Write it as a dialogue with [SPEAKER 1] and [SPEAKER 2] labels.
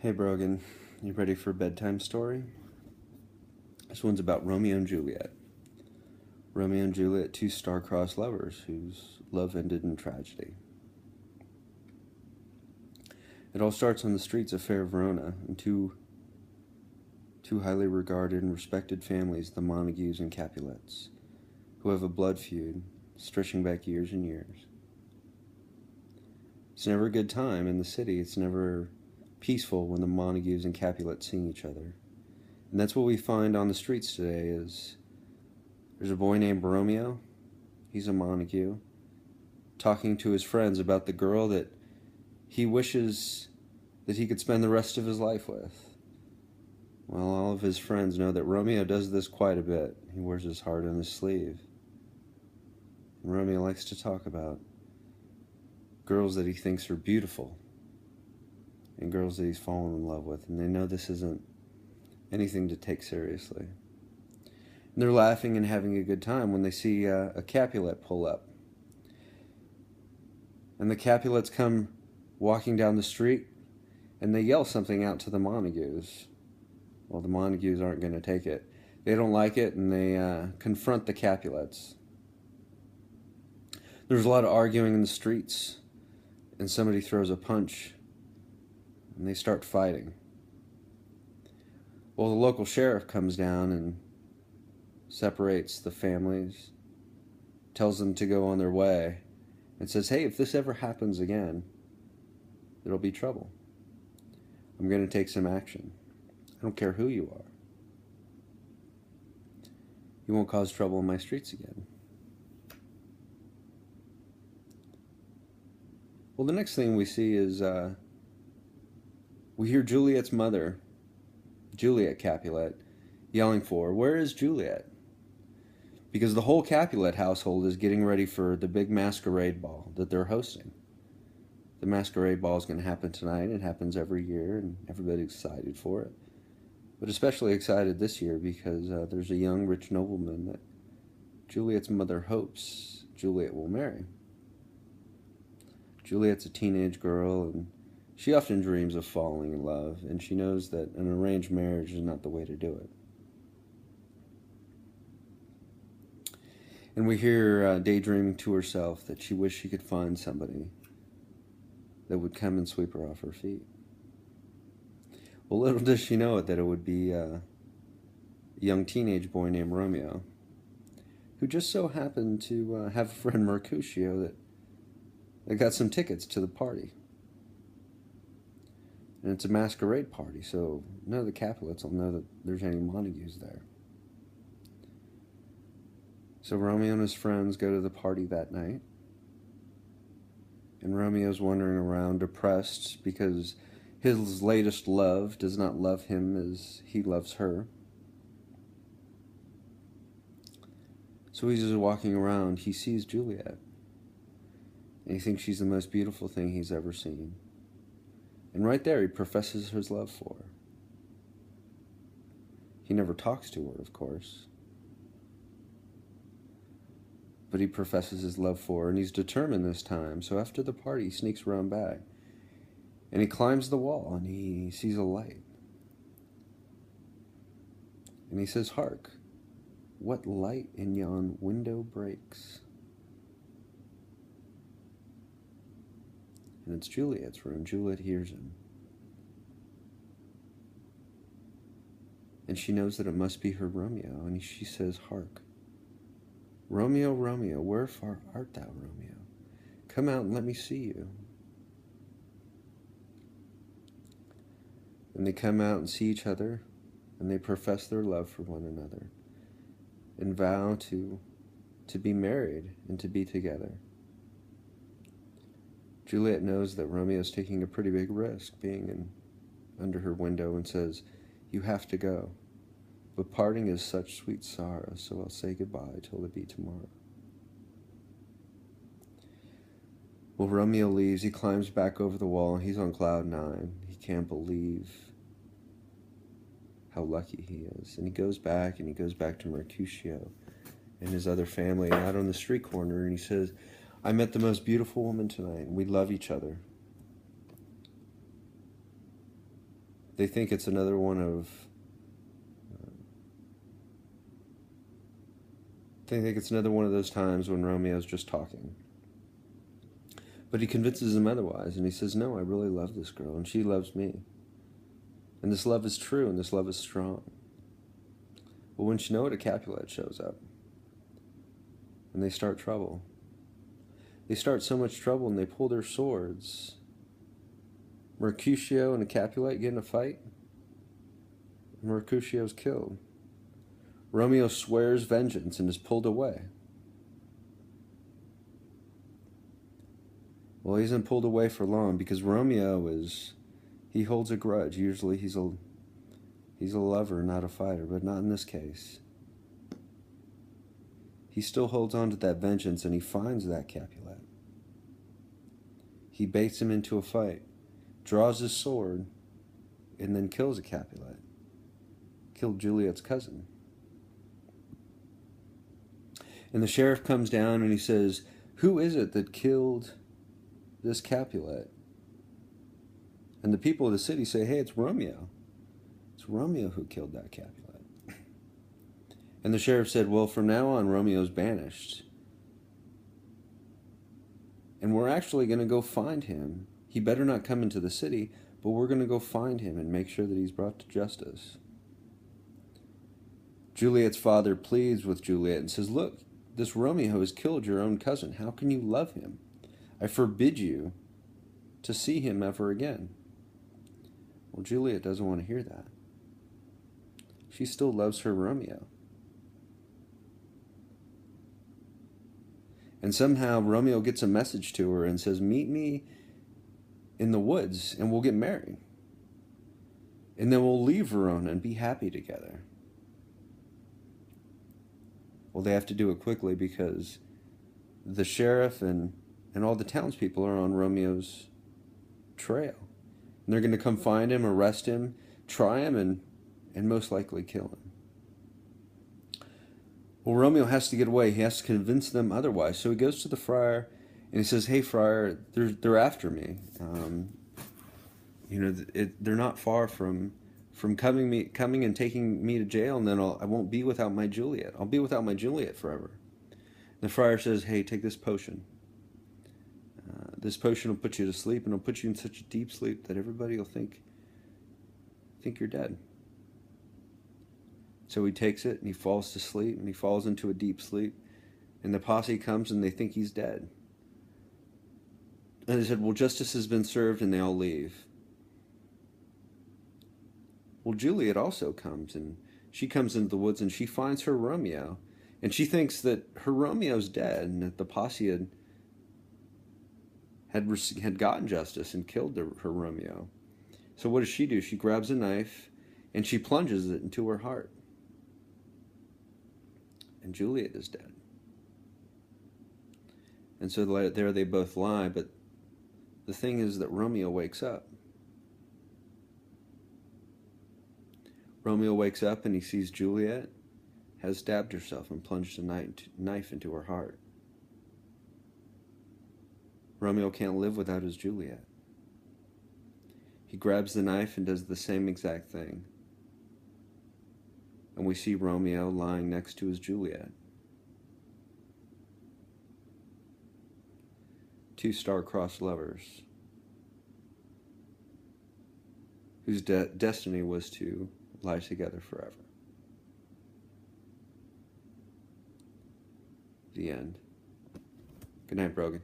[SPEAKER 1] Hey Brogan, you ready for a bedtime story? This one's about Romeo and Juliet. Romeo and Juliet, two star-crossed lovers whose love ended in tragedy. It all starts on the streets of fair Verona, and two highly regarded and respected families, the Montagues and Capulets, who have a blood feud stretching back years and years. It's never a good time in the city. It's never peaceful when the Montagues and Capulets see each other. And that's what we find on the streets today is there's a boy named Romeo, he's a Montague, talking to his friends about the girl that he wishes that he could spend the rest of his life with. Well, all of his friends know that Romeo does this quite a bit. He wears his heart on his sleeve. And Romeo likes to talk about girls that he thinks are beautiful and girls that he's fallen in love with, and they know this isn't anything to take seriously. And they're laughing and having a good time when they see a Capulet pull up. And the Capulets come walking down the street, and they yell something out to the Montagues. Well, the Montagues aren't going to take it. They don't like it, and they confront the Capulets. There's a lot of arguing in the streets, and somebody throws a punch, and they start fighting. Well, the local sheriff comes down and separates the families, tells them to go on their way, and says, hey, if this ever happens again, there'll be trouble. I'm going to take some action. I don't care who you are. You won't cause trouble in my streets again. Well, the next thing we see is we hear Juliet's mother, Juliet Capulet, yelling for her, where is Juliet? Because the whole Capulet household is getting ready for the big masquerade ball that they're hosting. The masquerade ball is going to happen tonight. It happens every year, and everybody's excited for it. But especially excited this year because there's a young rich nobleman that Juliet's mother hopes Juliet will marry. Juliet's a teenage girl, and she often dreams of falling in love, and she knows that an arranged marriage is not the way to do it. And we hear daydreaming to herself that she wished she could find somebody that would come and sweep her off her feet. Well, little does she know it that it would be a young teenage boy named Romeo, who just so happened to have a friend, Mercutio, that got some tickets to the party. And it's a masquerade party, so none of the Capulets will know that there's any Montagues there. So Romeo and his friends go to the party that night. And Romeo's wandering around depressed because his latest love does not love him as he loves her. So he's just walking around. He sees Juliet. And he thinks she's the most beautiful thing he's ever seen. And right there, he professes his love for her. He never talks to her, of course. But he professes his love for her, and he's determined this time. So after the party, he sneaks around back. And he climbs the wall, and he sees a light. And he says, hark, what light in yon window breaks? And it's Juliet's room. Juliet hears him. And she knows that it must be her Romeo. And she says, hark, Romeo, Romeo, where far art thou, Romeo? Come out and let me see you. And they come out and see each other, and they profess their love for one another, and vow to be married and to be together. Juliet knows that Romeo's taking a pretty big risk being under her window and says, you have to go. But parting is such sweet sorrow, so I'll say goodbye till it be tomorrow. Well, Romeo leaves. He climbs back over the wall. He's on cloud 9. He can't believe how lucky he is. And he goes back to Mercutio and his other family out on the street corner, and he says, I met the most beautiful woman tonight, and we love each other. They think it's another one of they think it's another one of those times when Romeo's just talking. But he convinces them otherwise, and he says, no, I really love this girl, and she loves me. And this love is true, and this love is strong. But wouldn't you know it, a Capulet shows up. And they start trouble. They start so much trouble, and they pull their swords. Mercutio and a Capulet get in a fight. Mercutio's killed. Romeo swears vengeance and is pulled away. Well, he isn't pulled away for long because Romeo he holds a grudge. Usually he's a lover, not a fighter, but not in this case. He still holds on to that vengeance, and he finds that Capulet. He baits him into a fight, draws his sword, and then kills a Capulet. Killed Juliet's cousin. And the sheriff comes down and he says, who is it that killed this Capulet? And the people of the city say, hey, it's Romeo. It's Romeo who killed that Capulet. And the sheriff said, well, from now on, Romeo's banished. And we're actually going to go find him. He better not come into the city, but we're going to go find him and make sure that he's brought to justice. Juliet's father pleads with Juliet and says, look, this Romeo has killed your own cousin. How can you love him? I forbid you to see him ever again. Well, Juliet doesn't want to hear that. She still loves her Romeo. And somehow Romeo gets a message to her and says, meet me in the woods and we'll get married. And then we'll leave Verona and be happy together. Well, they have to do it quickly because the sheriff and all the townspeople are on Romeo's trail. And they're going to come find him, arrest him, try him, and most likely kill him. Well, Romeo has to get away. He has to convince them otherwise. So he goes to the friar and he says, hey, friar, they're after me. They're not far from coming and taking me to jail, and then I won't be without my Juliet. I'll be without my Juliet forever. The friar says, hey, take this potion. This potion will put you to sleep, and it'll put you in such a deep sleep that everybody will think you're dead. So he takes it, and he falls to sleep, and he falls into a deep sleep, and the posse comes, and they think he's dead. And they said, well, justice has been served, and they all leave. Well, Juliet also comes, and she comes into the woods, and she finds her Romeo. And she thinks that her Romeo's dead, and that the posse had gotten justice and killed her Romeo. So what does she do? She grabs a knife, and she plunges it into her heart. And Juliet is dead. And so there they both lie, but the thing is that Romeo wakes up. Romeo wakes up and he sees Juliet has stabbed herself and plunged a knife into her heart. Romeo can't live without his Juliet. He grabs the knife and does the same exact thing. And we see Romeo lying next to his Juliet. Two star-crossed lovers whose destiny was to lie together forever. The end. Good night, Brogan.